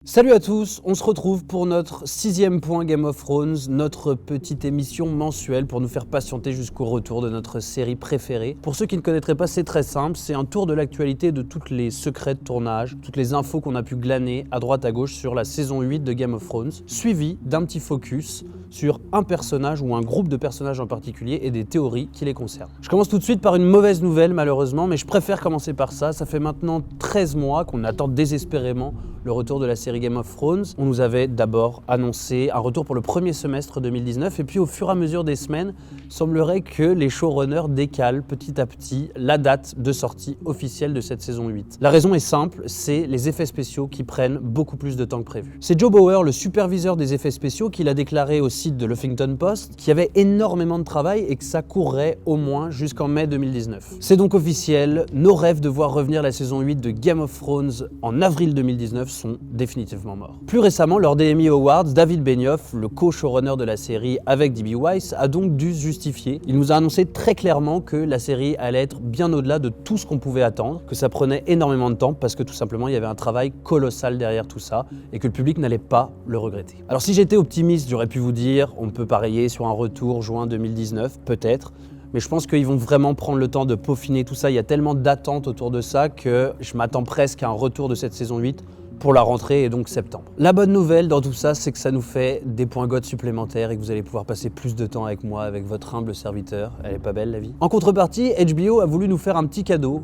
Salut à tous, on se retrouve pour notre 6e point Game of Thrones, notre petite émission mensuelle pour nous faire patienter jusqu'au retour de notre série préférée. Pour ceux qui ne connaîtraient pas, c'est très simple, c'est un tour de l'actualité de tous les secrets de tournage, toutes les infos qu'on a pu glaner à droite à gauche sur la saison 8 de Game of Thrones, suivi d'un petit focus sur un personnage ou un groupe de personnages en particulier et des théories qui les concernent. Je commence tout de suite par une mauvaise nouvelle malheureusement, mais je préfère commencer par ça. Ça fait maintenant 13 mois qu'on attend désespérément le retour de la série Game of Thrones. On nous avait d'abord annoncé un retour pour le premier semestre 2019 et puis au fur et à mesure des semaines, il semblerait que les showrunners décalent petit à petit la date de sortie officielle de cette saison 8. La raison est simple, c'est les effets spéciaux qui prennent beaucoup plus de temps que prévu. C'est Joe Bower, le superviseur des effets spéciaux, qui l'a déclaré au site de l'Huffington Post, qu'il y avait énormément de travail et que ça courrait au moins jusqu'en mai 2019. C'est donc officiel, nos rêves de voir revenir la saison 8 de Game of Thrones en avril 2019 sont définitivement morts. Plus récemment, lors des Emmy Awards, David Benioff, le co-showrunner de la série avec D.B. Weiss, a donc dû se justifier. Il nous a annoncé très clairement que la série allait être bien au-delà de tout ce qu'on pouvait attendre, que ça prenait énormément de temps parce que tout simplement il y avait un travail colossal derrière tout ça et que le public n'allait pas le regretter. Alors si j'étais optimiste, j'aurais pu vous dire on peut parier sur un retour juin 2019, peut-être. Mais je pense qu'ils vont vraiment prendre le temps de peaufiner tout ça. Il y a tellement d'attentes autour de ça que je m'attends presque à un retour de cette saison 8 pour la rentrée et donc septembre. La bonne nouvelle dans tout ça, c'est que ça nous fait des points GOT supplémentaires et que vous allez pouvoir passer plus de temps avec moi, avec votre humble serviteur. Elle est pas belle la vie. En contrepartie, HBO a voulu nous faire un petit cadeau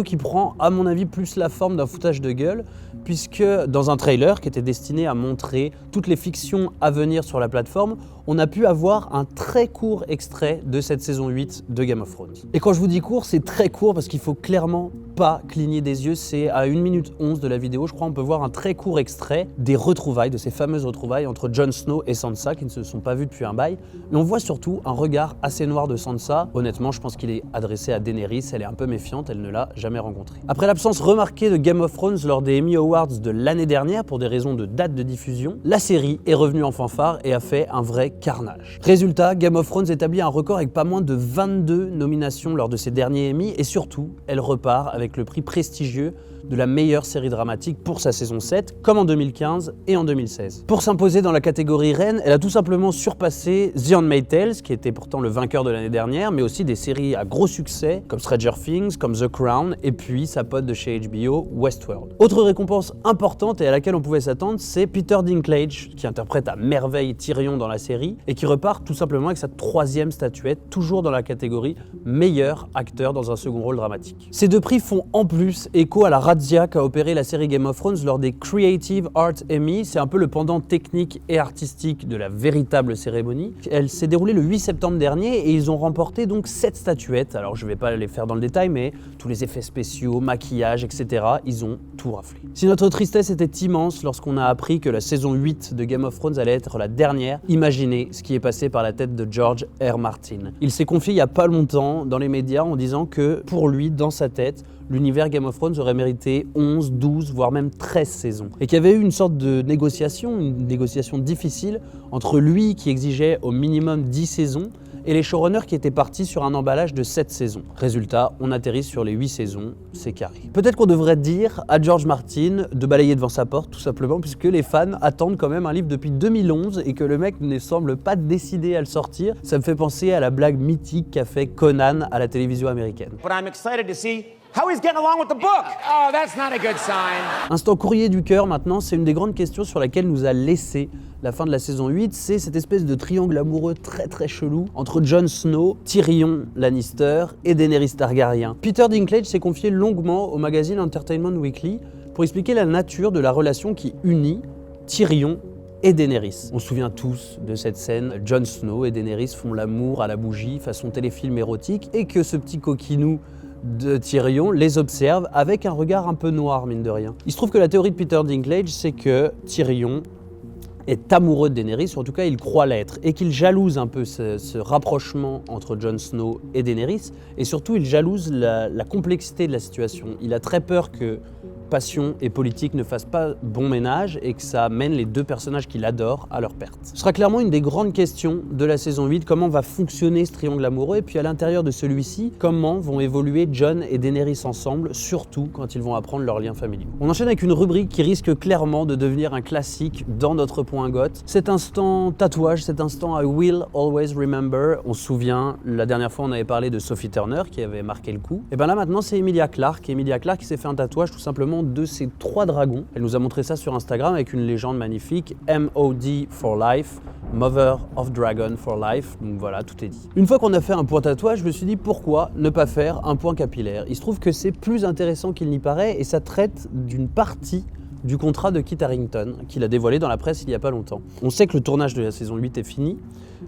qui prend à mon avis plus la forme d'un foutage de gueule, puisque dans un trailer qui était destiné à montrer toutes les fictions à venir sur la plateforme, on a pu avoir un très court extrait de cette saison 8 de Game of Thrones. Et quand je vous dis court, c'est très court parce qu'il faut clairement pas cligner des yeux, c'est à 1 minute 11 de la vidéo, je crois on peut voir un très court extrait des retrouvailles, de ces fameuses retrouvailles entre Jon Snow et Sansa qui ne se sont pas vus depuis un bail. Mais on voit surtout un regard assez noir de Sansa. Honnêtement, je pense qu'il est adressé à Daenerys, elle est un peu méfiante, elle ne l'a jamais rencontré. Après l'absence remarquée de Game of Thrones lors des Emmy Awards de l'année dernière pour des raisons de date de diffusion, la série est revenue en fanfare et a fait un vrai carnage. Résultat, Game of Thrones établit un record avec pas moins de 22 nominations lors de ses derniers Emmy et surtout, elle repart avec le prix prestigieux de la meilleure série dramatique pour sa saison 7, comme en 2015 et en 2016. Pour s'imposer dans la catégorie reine, elle a tout simplement surpassé The Handmaid's Tale, qui était pourtant le vainqueur de l'année dernière, mais aussi des séries à gros succès, comme Stranger Things, comme The Crown, et puis sa pote de chez HBO, Westworld. Autre récompense importante et à laquelle on pouvait s'attendre, c'est Peter Dinklage, qui interprète à merveille Tyrion dans la série, et qui repart tout simplement avec sa 3e statuette, toujours dans la catégorie meilleur acteur dans un second rôle dramatique. Ces deux prix font en plus écho à la razzia qu'a opéré la série Game of Thrones lors des Creative Art Emmy. C'est un peu le pendant technique et artistique de la véritable cérémonie. Elle s'est déroulée le 8 septembre dernier et ils ont remporté donc 7 statuettes. Alors je vais pas les faire dans le détail, mais tous les effets spéciaux, maquillage, etc. Ils ont tout raflé. Si notre tristesse était immense lorsqu'on a appris que la saison 8 de Game of Thrones allait être la dernière, imaginez ce qui est passé par la tête de George R. Martin. Il s'est confié il y a pas longtemps dans les médias en disant que pour lui, dans sa tête, l'univers Game of Thrones aurait mérité 11, 12, voire même 13 saisons. Et qu'il y avait eu une sorte de négociation, une négociation difficile entre lui qui exigeait au minimum 10 saisons et les showrunners qui étaient partis sur un emballage de 7 saisons. Résultat, on atterrit sur les 8 saisons, c'est carré. Peut-être qu'on devrait dire à George Martin de balayer devant sa porte, tout simplement, puisque les fans attendent quand même un livre depuis 2011 et que le mec ne semble pas décidé à le sortir. Ça me fait penser à la blague mythique qu'a fait Conan à la télévision américaine. But I'm excited to see how he's getting along with the book. Oh, that's not a good sign. Instant courrier du cœur maintenant, c'est une des grandes questions sur laquelle nous a laissé la fin de la saison 8, c'est cette espèce de triangle amoureux très chelou entre Jon Snow, Tyrion Lannister et Daenerys Targaryen. Peter Dinklage s'est confié longuement au magazine Entertainment Weekly pour expliquer la nature de la relation qui unit Tyrion et Daenerys. On se souvient tous de cette scène, Jon Snow et Daenerys font l'amour à la bougie façon téléfilm érotique et que ce petit coquinou de Tyrion les observe avec un regard un peu noir, mine de rien. Il se trouve que la théorie de Peter Dinklage, c'est que Tyrion est amoureux de Daenerys, ou en tout cas il croit l'être, et qu'il jalouse un peu ce rapprochement entre Jon Snow et Daenerys, et surtout il jalouse la complexité de la situation. Il a très peur que passion et politique ne fassent pas bon ménage et que ça mène les deux personnages qu'il adore à leur perte. Ce sera clairement une des grandes questions de la saison 8, comment va fonctionner ce triangle amoureux et puis à l'intérieur de celui-ci, comment vont évoluer Jon et Daenerys ensemble, surtout quand ils vont apprendre leurs liens familiaux. On enchaîne avec une rubrique qui risque clairement de devenir un classique dans notre point GOT. Cet instant tatouage, cet instant I will always remember. On se souvient, la dernière fois on avait parlé de Sophie Turner qui avait marqué le coup. Et bien là maintenant c'est Emilia Clarke. Emilia Clarke qui s'est fait un tatouage tout simplement de ses 3 dragons. Elle nous a montré ça sur Instagram avec une légende magnifique, MOD for life, Mother of Dragon for life. Donc voilà, tout est dit. Une fois qu'on a fait un point tatouage, je me suis dit pourquoi ne pas faire un point capillaire. Il se trouve que c'est plus intéressant qu'il n'y paraît et ça traite d'une partie du contrat de Kit Harington qu'il a dévoilé dans la presse il n'y a pas longtemps. On sait que le tournage de la saison 8 est fini,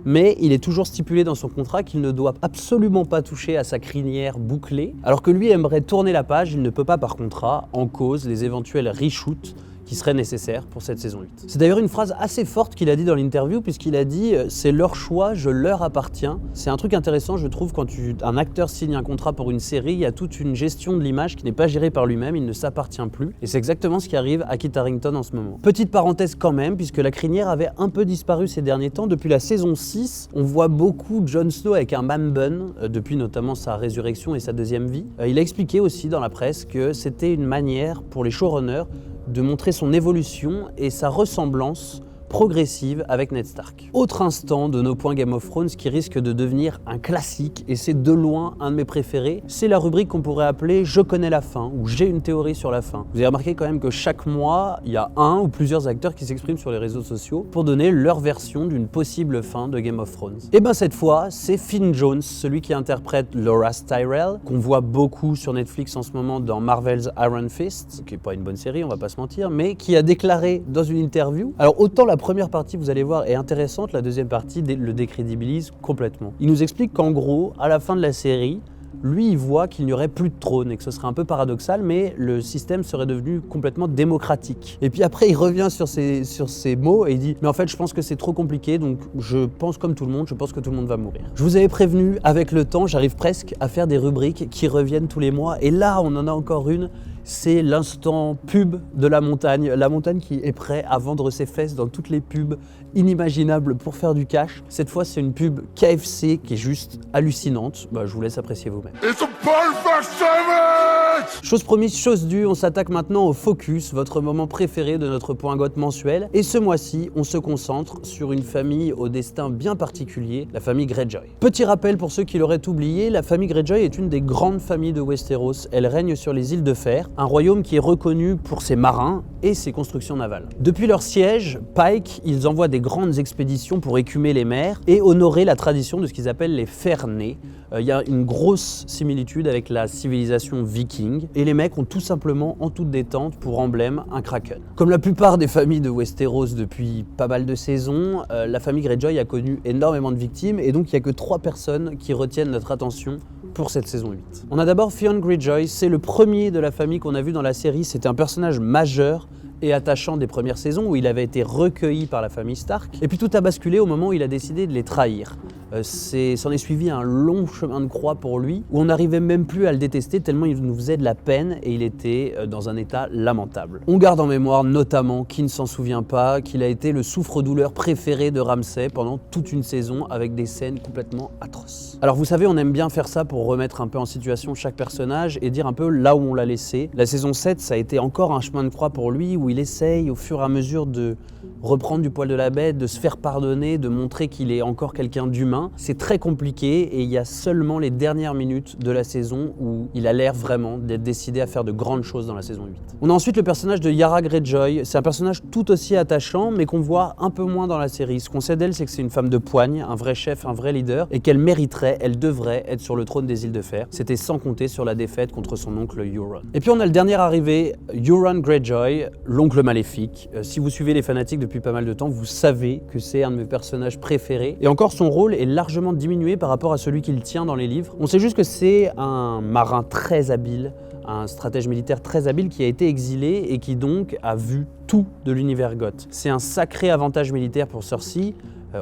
mais il est toujours stipulé dans son contrat qu'il ne doit absolument pas toucher à sa crinière bouclée, alors que lui aimerait tourner la page, il ne peut pas par contrat, en cause les éventuels reshoots qui serait nécessaire pour cette saison 8. C'est d'ailleurs une phrase assez forte qu'il a dit dans l'interview, puisqu'il a dit « c'est leur choix, je leur appartiens ». C'est un truc intéressant, je trouve, quand un acteur signe un contrat pour une série, il y a toute une gestion de l'image qui n'est pas gérée par lui-même, il ne s'appartient plus. Et c'est exactement ce qui arrive à Kit Harington en ce moment. Petite parenthèse quand même, puisque la crinière avait un peu disparu ces derniers temps. Depuis la saison 6, on voit beaucoup Jon Snow avec un man bun, depuis notamment sa résurrection et sa deuxième vie. Il a expliqué aussi dans la presse que c'était une manière pour les showrunners de montrer son évolution et sa ressemblance progressive avec Ned Stark. Autre instant de nos points Game of Thrones qui risque de devenir un classique, et c'est de loin un de mes préférés, c'est la rubrique qu'on pourrait appeler « Je connais la fin » ou « J'ai une théorie sur la fin ». Vous avez remarqué quand même que chaque mois, il y a un ou plusieurs acteurs qui s'expriment sur les réseaux sociaux pour donner leur version d'une possible fin de Game of Thrones. Et bien cette fois, c'est Finn Jones, celui qui interprète Loras Tyrell, qu'on voit beaucoup sur Netflix en ce moment dans Marvel's Iron Fist, qui n'est pas une bonne série, on va pas se mentir, mais qui a déclaré dans une interview, alors autant la première partie, vous allez voir, est intéressante, la deuxième partie le décrédibilise complètement. Il nous explique qu'en gros, à la fin de la série, lui, il voit qu'il n'y aurait plus de trône et que ce serait un peu paradoxal, mais le système serait devenu complètement démocratique. Et puis après, il revient sur ces mots et il dit « Mais en fait, je pense que c'est trop compliqué, donc je pense comme tout le monde, je pense que tout le monde va mourir. » Je vous avais prévenu, avec le temps, j'arrive presque à faire des rubriques qui reviennent tous les mois. Et là, on en a encore une. C'est l'instant pub de la montagne qui est prêt à vendre ses fesses dans toutes les pubs inimaginables pour faire du cash. Cette fois, c'est une pub KFC qui est juste hallucinante. Je vous laisse apprécier vous-même. It's a perfect sandwich! Chose promise, chose due, on s'attaque maintenant au Focus, votre moment préféré de notre point GOT mensuel. Et ce mois-ci, on se concentre sur une famille au destin bien particulier, la famille Greyjoy. Petit rappel pour ceux qui l'auraient oublié, la famille Greyjoy est une des grandes familles de Westeros. Elle règne sur les îles de Fer, un royaume qui est reconnu pour ses marins et ses constructions navales. Depuis leur siège, Pike, ils envoient des grandes expéditions pour écumer les mers et honorer la tradition de ce qu'ils appellent les Fers-nés. Il y a une grosse similitude avec la civilisation viking et les mecs ont tout simplement en toute détente pour emblème un kraken. Comme la plupart des familles de Westeros depuis pas mal de saisons, la famille Greyjoy a connu énormément de victimes et donc il n'y a que 3 personnes qui retiennent notre attention pour cette saison 8. On a d'abord Theon Greyjoy, c'est le premier de la famille qu'on a vu dans la série, c'était un personnage majeur et attachant des premières saisons où il avait été recueilli par la famille Stark. Et puis tout a basculé au moment où il a décidé de les trahir. S'en est suivi un long chemin de croix pour lui, où on n'arrivait même plus à le détester tellement il nous faisait de la peine et il était dans un état lamentable. On garde en mémoire notamment, qui ne s'en souvient pas, qu'il a été le souffre-douleur préféré de Ramsay pendant toute une saison avec des scènes complètement atroces. Alors vous savez, on aime bien faire ça pour remettre un peu en situation chaque personnage et dire un peu là où on l'a laissé. La saison 7, ça a été encore un chemin de croix pour lui, où il essaye au fur et à mesure de reprendre du poil de la bête, de se faire pardonner, de montrer qu'il est encore quelqu'un d'humain. C'est très compliqué et il y a seulement les dernières minutes de la saison où il a l'air vraiment d'être décidé à faire de grandes choses dans la saison 8. On a ensuite le personnage de Yara Greyjoy. C'est un personnage tout aussi attachant mais qu'on voit un peu moins dans la série. Ce qu'on sait d'elle, c'est que c'est une femme de poigne, un vrai chef, un vrai leader et qu'elle mériterait, elle devrait être sur le trône des îles de Fer. C'était sans compter sur la défaite contre son oncle Euron. Et puis on a le dernier arrivé, Euron Greyjoy, l'oncle maléfique. Si vous suivez les fanatiques depuis pas mal de temps, vous savez que c'est un de mes personnages préférés. Et encore, son rôle est largement diminué par rapport à celui qu'il tient dans les livres. On sait juste que c'est un marin très habile, un stratège militaire très habile qui a été exilé et qui donc a vu tout de l'univers Goth. C'est un sacré avantage militaire pour Cersei.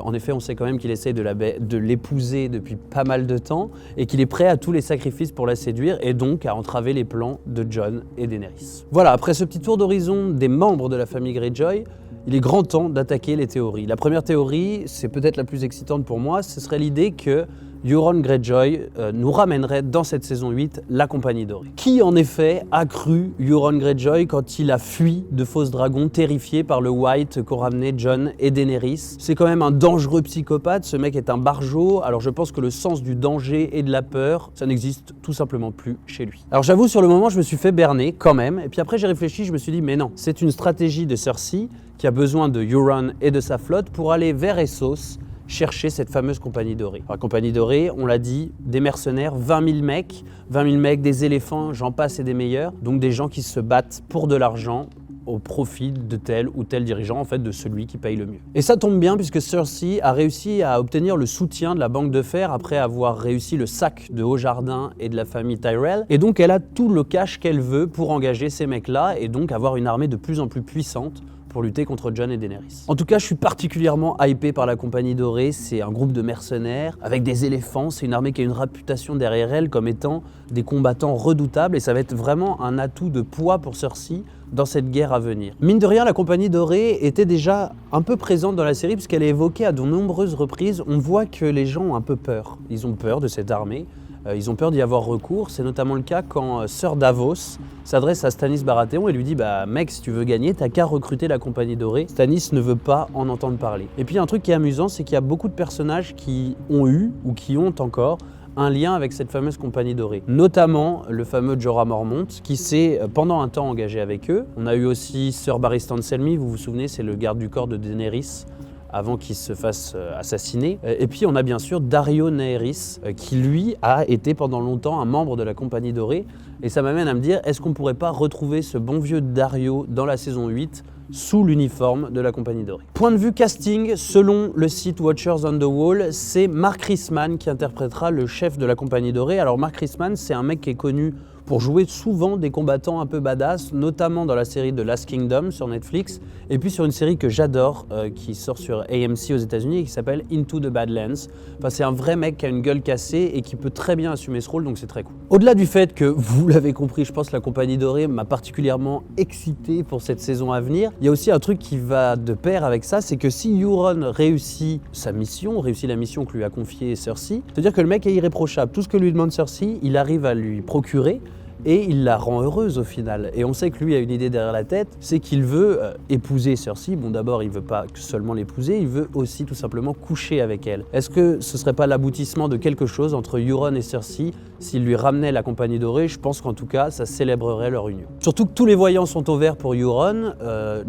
En effet, on sait quand même qu'il essaye de l'épouser depuis pas mal de temps et qu'il est prêt à tous les sacrifices pour la séduire et donc à entraver les plans de Jon et Daenerys. Voilà, après ce petit tour d'horizon des membres de la famille Greyjoy, il est grand temps d'attaquer les théories. La première théorie, c'est peut-être la plus excitante pour moi, ce serait l'idée que Euron Greyjoy nous ramènerait dans cette saison 8 la Compagnie Dorée. Qui en effet a cru Euron Greyjoy quand il a fui de fausses dragons terrifié par le White qu'ont ramené Jon et Daenerys? C'est quand même un dangereux psychopathe, ce mec est un barjot, alors je pense que le sens du danger et de la peur, ça n'existe tout simplement plus chez lui. Alors j'avoue, sur le moment, je me suis fait berner quand même, et puis après j'ai réfléchi, je me suis dit mais non, c'est une stratégie de Cersei qui a besoin de Euron et de sa flotte pour aller vers Essos, chercher cette fameuse Compagnie Dorée. La Compagnie Dorée, on l'a dit, des mercenaires, 20 000 mecs, des éléphants, j'en passe et des meilleurs. Donc des gens qui se battent pour de l'argent au profit de tel ou tel dirigeant, en fait de celui qui paye le mieux. Et ça tombe bien puisque Cersei a réussi à obtenir le soutien de la Banque de Fer après avoir réussi le sac de Haut-Jardin et de la famille Tyrell. Et donc elle a tout le cash qu'elle veut pour engager ces mecs-là et donc avoir une armée de plus en plus puissante pour lutter contre Jon et Daenerys. En tout cas, je suis particulièrement hypé par la Compagnie Dorée. C'est un groupe de mercenaires avec des éléphants. C'est une armée qui a une réputation derrière elle comme étant des combattants redoutables et ça va être vraiment un atout de poids pour Cersei dans cette guerre à venir. Mine de rien, la Compagnie Dorée était déjà un peu présente dans la série puisqu'elle est évoquée à de nombreuses reprises. On voit que les gens ont un peu peur. Ils ont peur de cette armée. Ils ont peur d'y avoir recours. C'est notamment le cas quand Sir Davos s'adresse à Stannis Baratheon et lui dit « Bah mec, si tu veux gagner, t'as qu'à recruter la Compagnie Dorée. » Stannis ne veut pas en entendre parler. Et puis un truc qui est amusant, c'est qu'il y a beaucoup de personnages qui ont eu ou qui ont encore un lien avec cette fameuse Compagnie Dorée. Notamment le fameux Jorah Mormont qui s'est pendant un temps engagé avec eux. On a eu aussi Sir Barristan Selmy, vous vous souvenez, c'est le garde du corps de Daenerys avant qu'il se fasse assassiner. Et puis on a bien sûr Daario Naharis qui lui a été pendant longtemps un membre de la Compagnie Dorée. Et ça m'amène à me dire, est-ce qu'on ne pourrait pas retrouver ce bon vieux Daario dans la saison 8 sous l'uniforme de la Compagnie Dorée. Point de vue casting, selon le site Watchers on the Wall, c'est Mark Risman qui interprétera le chef de la Compagnie Dorée. Alors Mark Risman, c'est un mec qui est connu pour jouer souvent des combattants un peu badass, notamment dans la série The Last Kingdom sur Netflix, et puis sur une série que j'adore, qui sort sur AMC aux États-Unis et qui s'appelle Into the Badlands. Enfin, c'est un vrai mec qui a une gueule cassée et qui peut très bien assumer ce rôle, donc c'est très cool. Au-delà du fait que, vous l'avez compris, je pense la Compagnie Dorée m'a particulièrement excité pour cette saison à venir, il y a aussi un truc qui va de pair avec ça, c'est que si Euron réussit sa mission, réussit la mission que lui a confiée Cersei, c'est-à-dire que le mec est irréprochable. Tout ce que lui demande Cersei, il arrive à lui procurer, et il la rend heureuse au final. Et on sait que lui a une idée derrière la tête, c'est qu'il veut épouser Cersei. Bon, d'abord, il veut pas seulement l'épouser, il veut aussi tout simplement coucher avec elle. Est-ce que ce serait pas l'aboutissement de quelque chose entre Euron et Cersei? S'il lui ramenait la Compagnie Dorée, je pense qu'en tout cas, ça célébrerait leur union. Surtout que tous les voyants sont au vert pour Euron.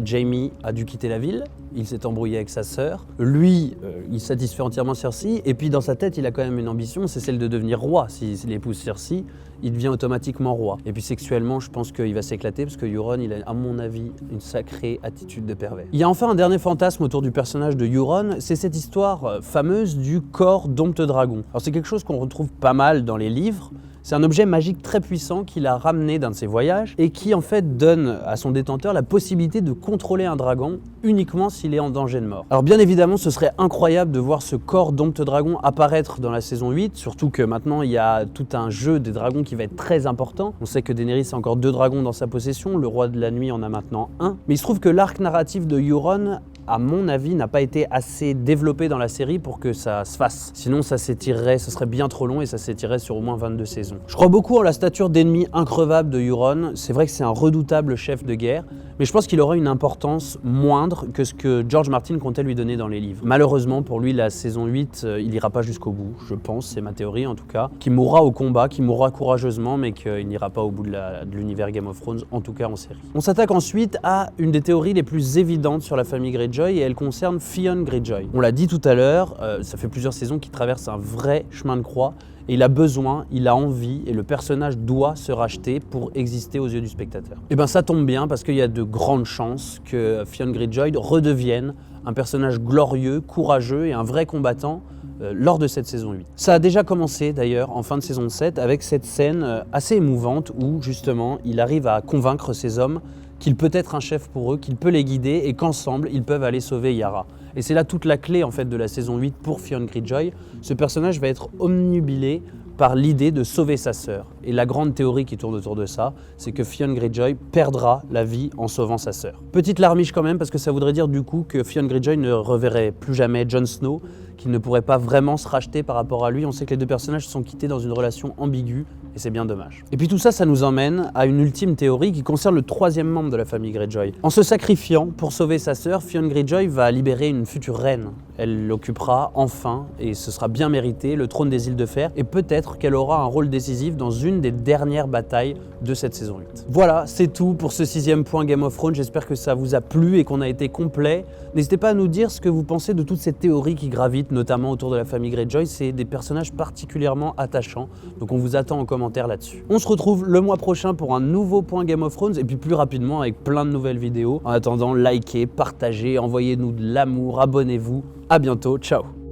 Jaime a dû quitter la ville, il s'est embrouillé avec sa sœur. Lui, il satisfait entièrement Cersei. Et puis dans sa tête, il a quand même une ambition, c'est celle de devenir roi. S'il épouse Cersei, il devient automatiquement roi. Et puis sexuellement, je pense qu'il va s'éclater parce que Euron, il a, à mon avis, une sacrée attitude de pervers. Il y a enfin un dernier fantasme autour du personnage de Euron, c'est cette histoire fameuse du corps dompte-dragon. Alors c'est quelque chose qu'on retrouve pas mal dans les livres. C'est un objet magique très puissant qu'il a ramené d'un de ses voyages et qui en fait donne à son détenteur la possibilité de contrôler un dragon uniquement s'il est en danger de mort. Alors bien évidemment, ce serait incroyable de voir ce corps dompte-dragon apparaître dans la saison 8, surtout que maintenant il y a tout un jeu des dragons qui va être très important. On sait que Daenerys a encore 2 dragons dans sa possession, le roi de la nuit en a maintenant 1. Mais il se trouve que l'arc narratif de Euron, à mon avis, n'a pas été assez développé dans la série pour que ça se fasse. Sinon, ça s'étirerait, ce serait bien trop long et ça s'étirerait sur au moins 22 saisons. Je crois beaucoup en la stature d'ennemi increvable de Euron. C'est vrai que c'est un redoutable chef de guerre, mais je pense qu'il aura une importance moindre que ce que George Martin comptait lui donner dans les livres. Malheureusement, pour lui, la saison 8, il ira pas jusqu'au bout, je pense, c'est ma théorie en tout cas, qu'il mourra au combat, qu'il mourra courageusement, mais qu'il n'ira pas au bout de l'univers Game of Thrones, en tout cas en série. On s'attaque ensuite à une des théories les plus évidentes sur la famille Greyjoy et elle concerne Theon Greyjoy. On l'a dit tout à l'heure, ça fait plusieurs saisons qu'il traverse un vrai chemin de croix et il a besoin, il a envie et le personnage doit se racheter pour exister aux yeux du spectateur. Et bien ça tombe bien parce qu'il y a de grandes chances que Theon Greyjoy redevienne un personnage glorieux, courageux et un vrai combattant lors de cette saison 8. Ça a déjà commencé d'ailleurs en fin de saison 7 avec cette scène assez émouvante où justement il arrive à convaincre ses hommes qu'il peut être un chef pour eux, qu'il peut les guider et qu'ensemble, ils peuvent aller sauver Yara. Et c'est là toute la clé en fait de la saison 8 pour Theon Greyjoy. Ce personnage va être omnubilé par l'idée de sauver sa sœur. Et la grande théorie qui tourne autour de ça, c'est que Theon Greyjoy perdra la vie en sauvant sa sœur. Petite larmiche quand même, parce que ça voudrait dire du coup que Theon Greyjoy ne reverrait plus jamais Jon Snow, qu'il ne pourrait pas vraiment se racheter par rapport à lui. On sait que les deux personnages se sont quittés dans une relation ambiguë, et c'est bien dommage. Et puis tout ça, ça nous emmène à une ultime théorie qui concerne le troisième membre de la famille Greyjoy. En se sacrifiant pour sauver sa sœur, Theon Greyjoy va libérer une future reine. Elle occupera enfin, et ce sera bien mérité, le trône des îles de fer, et peut-être qu'elle aura un rôle décisif dans une des dernières batailles de cette saison 8. Voilà, c'est tout pour ce 6e point Game of Thrones. J'espère que ça vous a plu et qu'on a été complet. N'hésitez pas à nous dire ce que vous pensez de toutes ces théories qui gravitent, notamment autour de la famille Greyjoy. C'est des personnages particulièrement attachants, donc on vous attend en commentaire là-dessus. On se retrouve le mois prochain pour un nouveau point Game of Thrones, et puis plus rapidement avec plein de nouvelles vidéos. En attendant, likez, partagez, envoyez-nous de l'amour, abonnez-vous. À bientôt, ciao.